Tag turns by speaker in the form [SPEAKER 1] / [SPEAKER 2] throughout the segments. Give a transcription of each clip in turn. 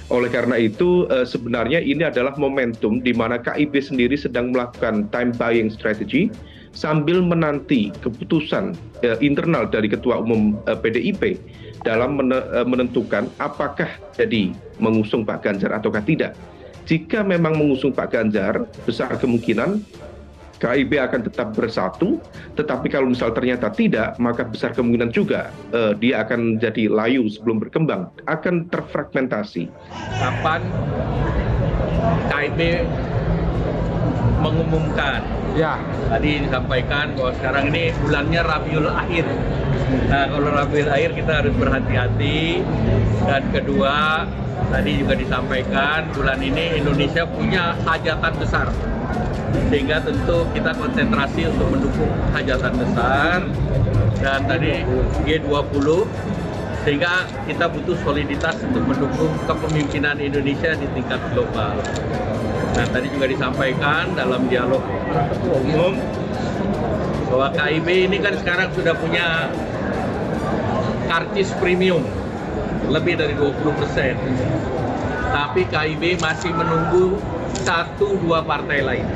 [SPEAKER 1] Oleh karena itu, sebenarnya ini adalah momentum di mana KIB sendiri sedang melakukan time buying strategy sambil menanti keputusan internal dari Ketua Umum PDIP dalam menentukan apakah jadi mengusung Pak Ganjar ataukah tidak. Jika memang mengusung Pak Ganjar, besar kemungkinan KIB akan tetap bersatu, tetapi kalau misal ternyata tidak, maka besar kemungkinan juga dia akan jadi layu sebelum berkembang, akan terfragmentasi.
[SPEAKER 2] Kapan KIB mengumumkan? Ya, tadi disampaikan bahwa sekarang ini bulannya Rabiul Akhir. Nah, kalau Rabiul Akhir kita harus berhati-hati. Dan kedua, tadi juga disampaikan bulan ini Indonesia punya hajatan besar. Sehingga tentu kita konsentrasi untuk mendukung hajatan besar. Dan tadi G20, sehingga kita butuh soliditas untuk mendukung kepemimpinan Indonesia di tingkat global. Nah, tadi juga disampaikan dalam dialog Ketua Umum bahwa KIB ini kan sekarang sudah punya karcis premium lebih dari 20%. Tapi KIB masih menunggu 1-2 partai lain.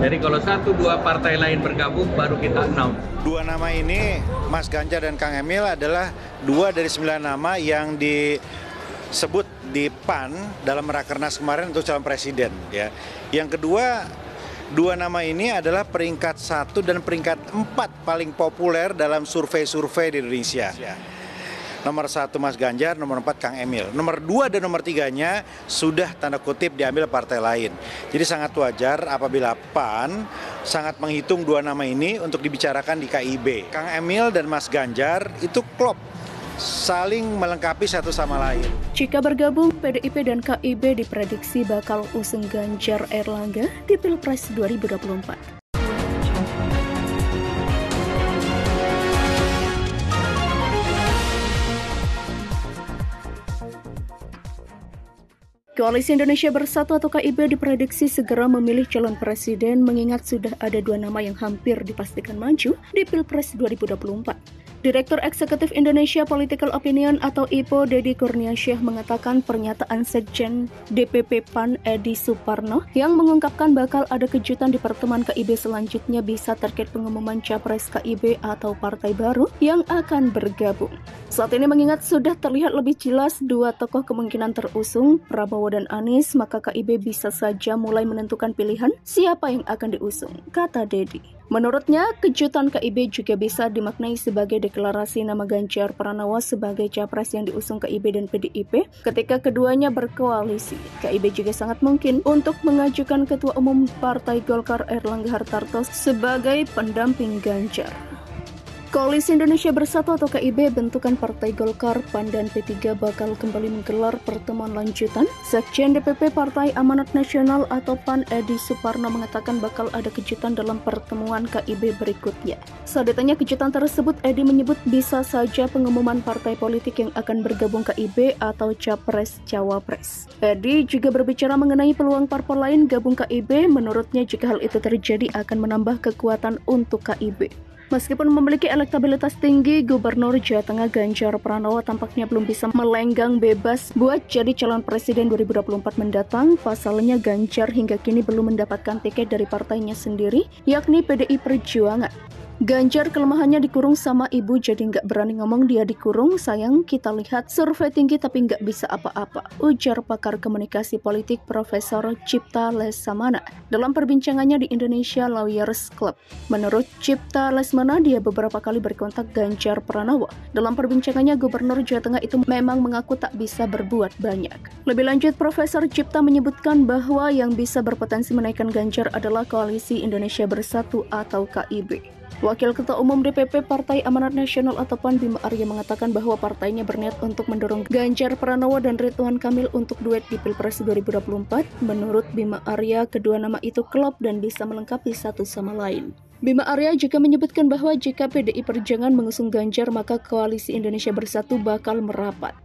[SPEAKER 2] Jadi kalau 1-2 partai lain bergabung baru kita announce.
[SPEAKER 3] Dua nama ini, Mas Ganjar dan Kang Emil, adalah 2 dari 9 nama yang disebut di PAN dalam Rakernas kemarin untuk calon presiden. Ya. Yang kedua, 2 nama ini adalah peringkat 1 dan peringkat 4 paling populer dalam survei-survei di Indonesia. Nomor 1 Mas Ganjar, nomor 4 Kang Emil. Nomor 2 dan nomor 3-nya sudah tanda kutip diambil partai lain. Jadi sangat wajar apabila PAN sangat menghitung 2 nama ini untuk dibicarakan di KIB. Kang Emil dan Mas Ganjar itu klop, saling melengkapi satu sama lain.
[SPEAKER 4] Jika bergabung, PDIP dan KIB diprediksi bakal usung Ganjar Erlangga di Pilpres 2024. Koalisi Indonesia Bersatu atau KIB diprediksi segera memilih calon presiden mengingat sudah ada 2 nama yang hampir dipastikan maju di Pilpres 2024. Direktur Eksekutif Indonesia Political Opinion atau IPO Deddy Kurniasyah mengatakan pernyataan Sekjen DPP PAN Edi Suparno yang mengungkapkan bakal ada kejutan di pertemuan KIB selanjutnya bisa terkait pengumuman capres KIB atau partai baru yang akan bergabung. Saat ini mengingat sudah terlihat lebih jelas 2 tokoh kemungkinan terusung, Prabowo dan Anies, maka KIB bisa saja mulai menentukan pilihan siapa yang akan diusung, kata Deddy. Menurutnya, kejutan KIB juga bisa dimaknai sebagai deklarasi nama Ganjar Pranowo sebagai capres yang diusung KIB dan PDIP ketika keduanya berkoalisi. KIB juga sangat mungkin untuk mengajukan Ketua Umum Partai Golkar Erlangga Hartarto sebagai pendamping Ganjar. Koalisi Indonesia Bersatu atau KIB bentukan Partai Golkar, PAN, dan P3 bakal kembali menggelar pertemuan lanjutan. Sekjen DPP Partai Amanat Nasional atau PAN Edi Suparno mengatakan bakal ada kejutan dalam pertemuan KIB berikutnya. Saat ditanya kejutan tersebut, Edi menyebut bisa saja pengumuman partai politik yang akan bergabung KIB atau capres-cawapres. Edi juga berbicara mengenai peluang parpol lain gabung KIB. Menurutnya jika hal itu terjadi akan menambah kekuatan untuk KIB. Meskipun memiliki elektabilitas tinggi, Gubernur Jawa Tengah Ganjar Pranowo tampaknya belum bisa melenggang bebas buat jadi calon presiden 2024 mendatang. Pasalnya Ganjar hingga kini belum mendapatkan tiket dari partainya sendiri, yakni PDI Perjuangan. Ganjar kelemahannya dikurung sama ibu jadi nggak berani ngomong dia dikurung. Sayang kita lihat survei tinggi tapi nggak bisa apa-apa, ujar pakar komunikasi politik Profesor Cipta Lesmana dalam perbincangannya di Indonesia Lawyers Club. Menurut Cipta Lesmana, dia beberapa kali berkontak Ganjar Pranowo. Dalam perbincangannya, Gubernur Jawa Tengah itu memang mengaku tak bisa berbuat banyak. Lebih lanjut, Profesor Cipta menyebutkan bahwa yang bisa berpotensi menaikkan Ganjar adalah Koalisi Indonesia Bersatu atau KIB. Wakil Ketua Umum DPP Partai Amanat Nasional atau PAN Bima Arya mengatakan bahwa partainya berniat untuk mendorong Ganjar Pranowo dan Ridwan Kamil untuk duet di Pilpres 2024. Menurut Bima Arya, kedua nama itu klop dan bisa melengkapi satu sama lain. Bima Arya juga menyebutkan bahwa jika PDI Perjuangan mengusung Ganjar, maka Koalisi Indonesia Bersatu bakal merapat.